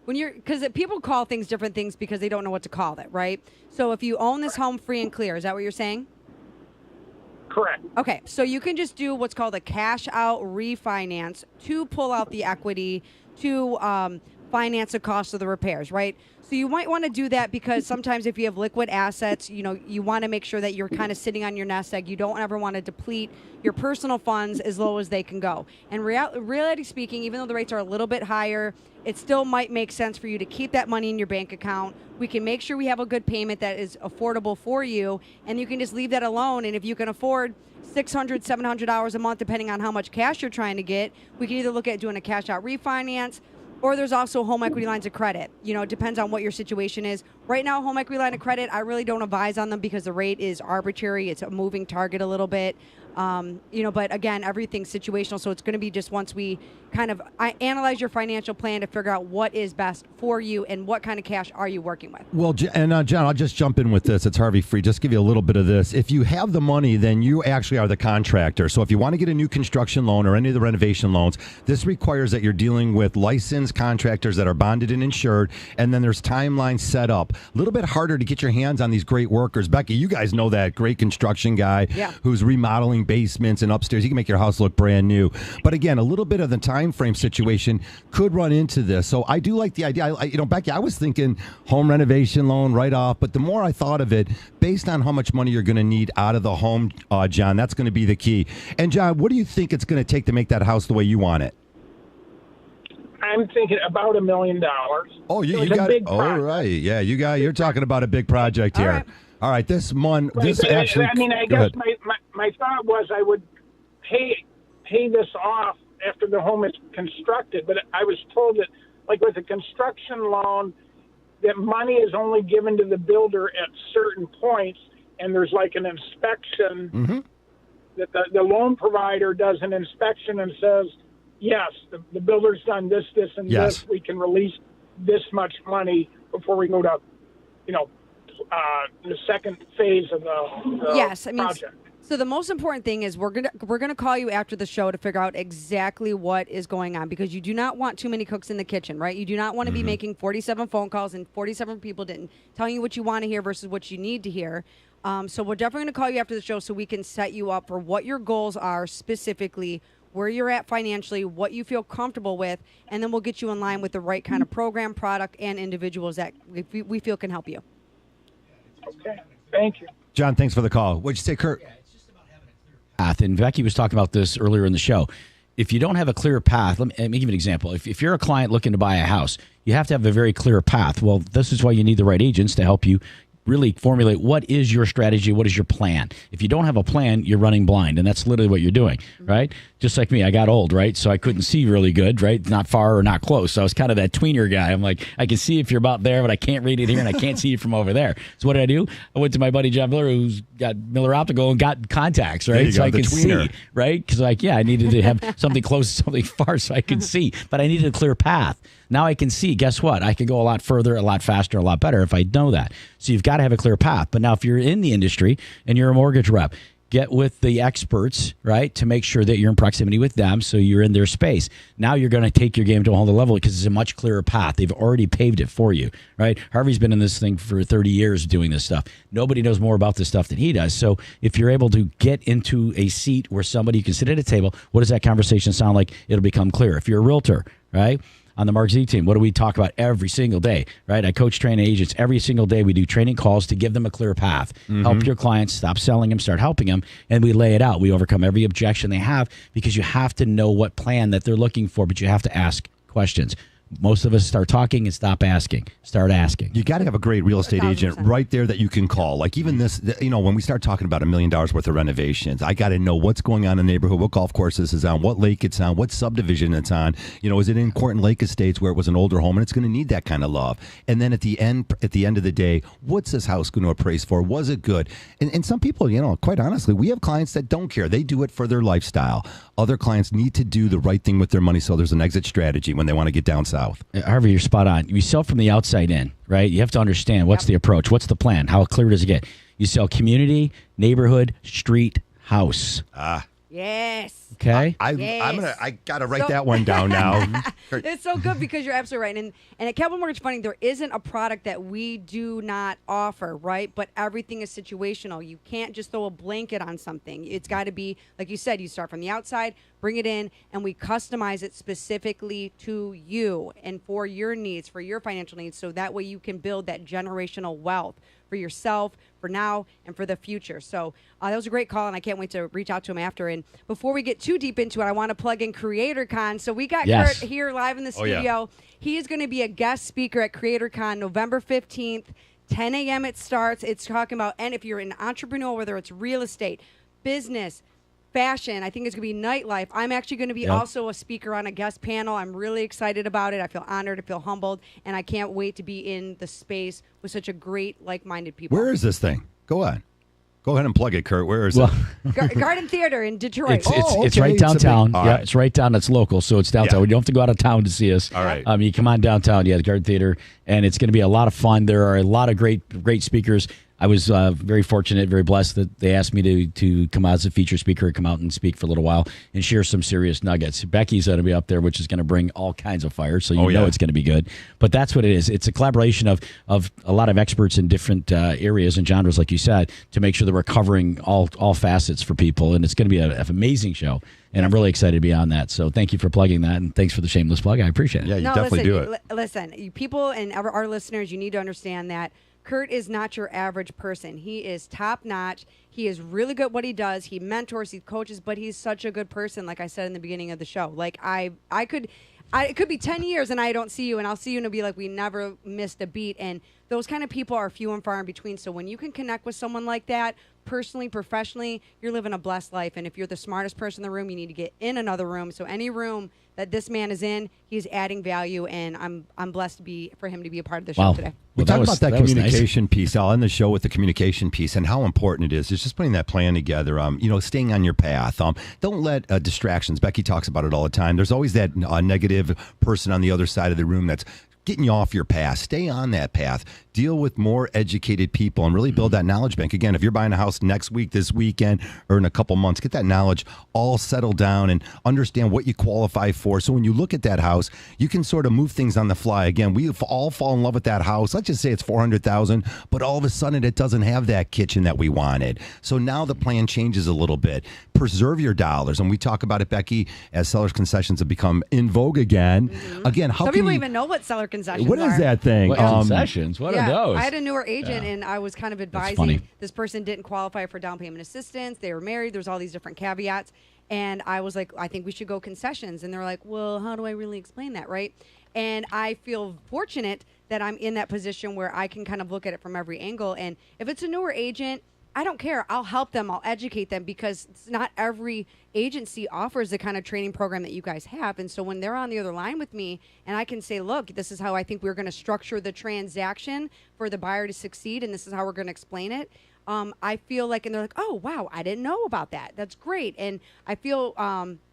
because people call things different things because they don't know what to call it, right? So if you own this home free and clear, is that what you're saying? Correct. Okay, so you can just do what's called a cash out refinance to pull out the equity to finance the cost of the repairs, right? So you might want to do that because sometimes if you have liquid assets, you want to make sure that you're kind of sitting on your nest egg. You don't ever want to deplete your personal funds as low as they can go. And reality speaking, even though the rates are a little bit higher, it still might make sense for you to keep that money in your bank account. We can make sure we have a good payment that is affordable for you, and you can just leave that alone. And if you can afford $600, $700 a month, depending on how much cash you're trying to get, we can either look at doing a cash out refinance, or there's also home equity lines of credit. It depends on what your situation is. Right now, home equity line of credit, I really don't advise on them because the rate is arbitrary. It's a moving target a little bit. But again, everything's situational. So it's going to be just once we kind of analyze your financial plan to figure out what is best for you and what kind of cash are you working with. Well, John, I'll just jump in with this. It's Harvey Free. Just give you a little bit of this. If you have the money, then you actually are the contractor. So if you want to get a new construction loan or any of the renovation loans, this requires that you're dealing with licensed contractors that are bonded and insured, and then there's timelines set up. A little bit harder to get your hands on these great workers. Becky, you guys know that great construction guy who's remodeling basements and upstairs. He can make your house look brand new. But again, a little bit of the time frame situation could run into this. So I do like the idea. Becky, I was thinking home renovation loan right off, but the more I thought of it, based on how much money you're going to need out of the home, John, that's going to be the key. And John, what do you think it's going to take to make that house the way you want it? I'm thinking about $1 million. Oh, you got it. All right. Yeah, you're talking about a big project here. All right. This month, right, this actually. I guess my thought was I would pay this off after the home is constructed, but I was told that, like with a construction loan, that money is only given to the builder at certain points, and there's like an inspection that the loan provider does an inspection and says, yes, the builder's done this, and this. We can release this much money before we go to, the second phase of the project. So the most important thing is we're gonna call you after the show to figure out exactly what is going on, because you do not want too many cooks in the kitchen, right? You do not want to be making 47 phone calls and 47 people didn't telling you what you want to hear versus what you need to hear. So we're definitely going to call you after the show so we can set you up for what your goals are specifically, where you're at financially, what you feel comfortable with, and then we'll get you in line with the right kind of program, product, and individuals that we feel can help you. Okay, thank you. John, thanks for the call. What'd you say, Kurt? Path, and Becky was talking about this earlier in the show. If you don't have a clear path, let me give you an example. If you're a client looking to buy a house, you have to have a very clear path. Well, this is why you need the right agents to help you really formulate what is your strategy, what is your plan. If you don't have a plan, you're running blind, and that's literally what you're doing, right? Just like me, I got old, right? So I couldn't see really good, right? Not far or not close. So I was kind of that tweener guy. I'm like, I can see if you're about there, but I can't read it here, and I can't see it from over there. So what did I do? I went to my buddy John Miller, who's got Miller Optical, and got contacts, right? So I could see, right? Because I needed to have something close, something far, so I could see. But I needed a clear path. Now I can see, guess what? I can go a lot further, a lot faster, a lot better if I know that. So you've got to have a clear path. But now if you're in the industry and you're a mortgage rep, get with the experts, right, to make sure that you're in proximity with them so you're in their space. Now you're going to take your game to a whole other level because it's a much clearer path. They've already paved it for you, right? Harvey's been in this thing for 30 years doing this stuff. Nobody knows more about this stuff than he does. So if you're able to get into a seat where somebody can sit at a table, what does that conversation sound like? It'll become clear. If you're a realtor, right, on the Mark Z team, what do we talk about every single day, right? I coach, train agents every single day. We do training calls to give them a clear path. Help your clients, stop selling them, start helping them, and we lay it out. We overcome every objection they have because you have to know what plan that they're looking for, but you have to ask questions. Most of us start talking and stop asking. Start asking. You got to have a great real estate 1,000%. agent right there that you can call. Like even this, when we start talking about $1 million worth of renovations, I got to know what's going on in the neighborhood, what golf course this is on, what lake it's on, what subdivision it's on. Is it in Corton Lake Estates where it was an older home and it's going to need that kind of love? And then at the end of the day, what's this house going to appraise for? Was it good? And some people, quite honestly, we have clients that don't care. They do it for their lifestyle. Other clients need to do the right thing with their money, so there's an exit strategy when they want to get down south. Harvey, you're spot on. You sell from the outside in, right? You have to understand what's the approach, what's the plan, how clear does it get? You sell community, neighborhood, street, house. Yes. Okay. I gotta write that one down now. It's so good because you're absolutely right. And at Capital Mortgage Funding, there isn't a product that we do not offer, right? But everything is situational. You can't just throw a blanket on something. It's got to be, like you said, you start from the outside, bring it in, and we customize it specifically to you and for your needs, for your financial needs. So that way you can build that generational wealth for yourself, for now, and for the future. So that was a great call, and I can't wait to reach out to him after. And before we get too deep into it, I want to plug in CreatorCon. So we got Kurt here live in the studio. Yeah. He is going to be a guest speaker at CreatorCon November 15th, 10 a.m. it starts. It's talking about, and if you're an entrepreneur, whether it's real estate, business, fashion, I think it's going to be nightlife. I'm actually going to be also a speaker on a guest panel. I'm really excited about it. I feel honored. I feel humbled, and I can't wait to be in the space with such a great, like-minded people. Where is this thing? Go ahead and plug it, Kurt. Where is it? Garden Theater in Detroit. It's right downtown. It's right down. It's local, so it's downtown. You don't have to go out of town to see us. All right. You come on downtown. The Garden Theater, and it's going to be a lot of fun. There are a lot of great speakers. I was very fortunate, very blessed that they asked me to come out as a feature speaker, come out and speak for a little while and share some serious nuggets. Becky's going to be up there, which is going to bring all kinds of fire, so you know it's going to be good. But that's what it is. It's a collaboration of a lot of experts in different areas and genres, like you said, to make sure that we're covering all facets for people. And it's going to be an amazing show. And I'm really excited to be on that. So thank you for plugging that, and thanks for the shameless plug. I appreciate it. Yeah, you definitely do it. Listen, you people and our listeners, you need to understand that Kurt is not your average person. He is top-notch. He is really good at what he does. He mentors, he coaches, but he's such a good person, like I said in the beginning of the show. Like, it could be 10 years and I don't see you, and I'll see you and it'll be like we never missed a beat. And those kind of people are few and far in between. So when you can connect with someone like that, personally, professionally, you're living a blessed life. And if you're the smartest person in the room, you need to get in another room. So any room that this man is in, he's adding value, and I'm blessed for him to be a part of the show today. We talk about that communication piece. I'll end the show with the communication piece and how important it is. It's just putting that plan together. Staying on your path. Don't let distractions. Becky talks about it all the time. There's always that negative person on the other side of the room that's getting you off your path. Stay on that path. Deal with more educated people and really build that knowledge bank. Again, if you're buying a house next week, this weekend, or in a couple months, get that knowledge all settled down and understand what you qualify for. So when you look at that house, you can sort of move things on the fly. Again, we all fall in love with that house. Let's just say it's $400,000, but all of a sudden it doesn't have that kitchen that we wanted. So now the plan changes a little bit. Preserve your dollars. And we talk about it, Becky, as seller's concessions have become in vogue again. Mm-hmm. Again, how Some can people you even know what seller concessions What are. is that thing? What concessions? What are those? I had a newer agent, and I was kind of advising this person didn't qualify for down payment assistance. They were married. There's all these different caveats. And I was like, I think we should go concessions. And they're like, well, how do I really explain that, right? And I feel fortunate that I'm in that position where I can kind of look at it from every angle. And if it's a newer agent, I don't care. I'll help them. I'll educate them, because it's not every agency offers the kind of training program that you guys have. And so when they're on the other line with me and I can say, look, this is how I think we're going to structure the transaction for the buyer to succeed, and this is how we're going to explain it, I feel like, and they're like, oh, wow, I didn't know about that. That's great. And I feel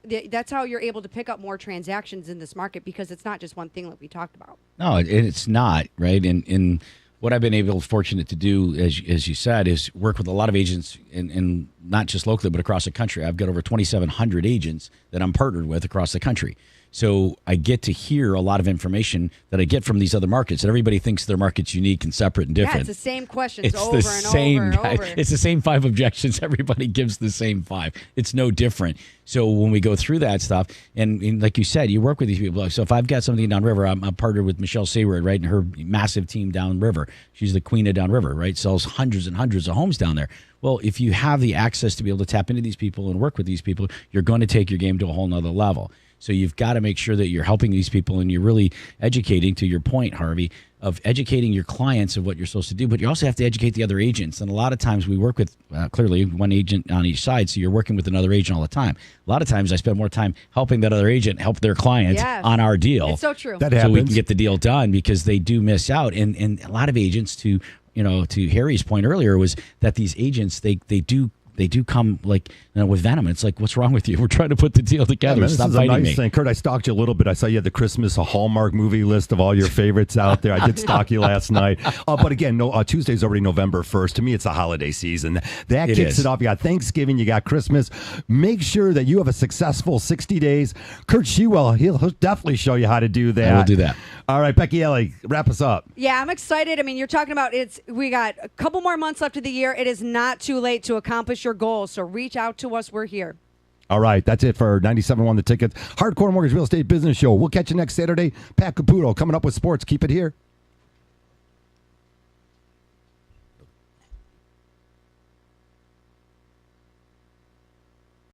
that's how you're able to pick up more transactions in this market, because it's not just one thing like we talked about. No, it's not, right? In what I've been fortunate to do, as you said, is work with a lot of agents, and not just locally, but across the country. I've got over 2,700 agents that I'm partnered with across the country. So I get to hear a lot of information that I get from these other markets. And everybody thinks their market's unique and separate and different. Yeah, it's the same questions over and over and over. It's the same 5 objections. Everybody gives the same 5. It's no different. So when we go through that stuff, and like you said, you work with these people. So if I've got something downriver, I'm partnered with Michelle Seaward, right, and her massive team downriver. She's the queen of downriver, right? Sells hundreds and hundreds of homes down there. Well, if you have the access to be able to tap into these people and work with these people, you're going to take your game to a whole nother level. So you've got to make sure that you're helping these people and you're really educating, to your point, Harvey, of educating your clients of what you're supposed to do. But you also have to educate the other agents. And a lot of times we work with, clearly, one agent on each side. So you're working with another agent all the time. A lot of times I spend more time helping that other agent help their clients on our deal. It's so true. That happens. So we can get the deal done, because they do miss out. And a lot of agents, to Harry's point earlier, was that these agents, they do come like with venom. It's like, what's wrong with you? We're trying to put the deal together. Man, Stop this is fighting a nice me. thing. Kurt, I stalked you a little bit. I saw you had the Christmas Hallmark movie list of all your favorites out there. I did stalk you last night. But again, Tuesday's already November 1st. To me, it's a holiday season. That kicks it off. You got Thanksgiving, you got Christmas. Make sure that you have a successful 60 days. Kurt Shewell, he'll definitely show you how to do that. I will do that. All right, Becky Ellie, wrap us up. Yeah, I'm excited. I mean, you're talking about we got a couple more months left of the year. It is not too late to accomplish your goals. So reach out to us. We're here. All right, that's it for 97.1 The Ticket. Hardcore Mortgage Real Estate Business Show. We'll catch you next Saturday. Pat Caputo coming up with sports. Keep it here.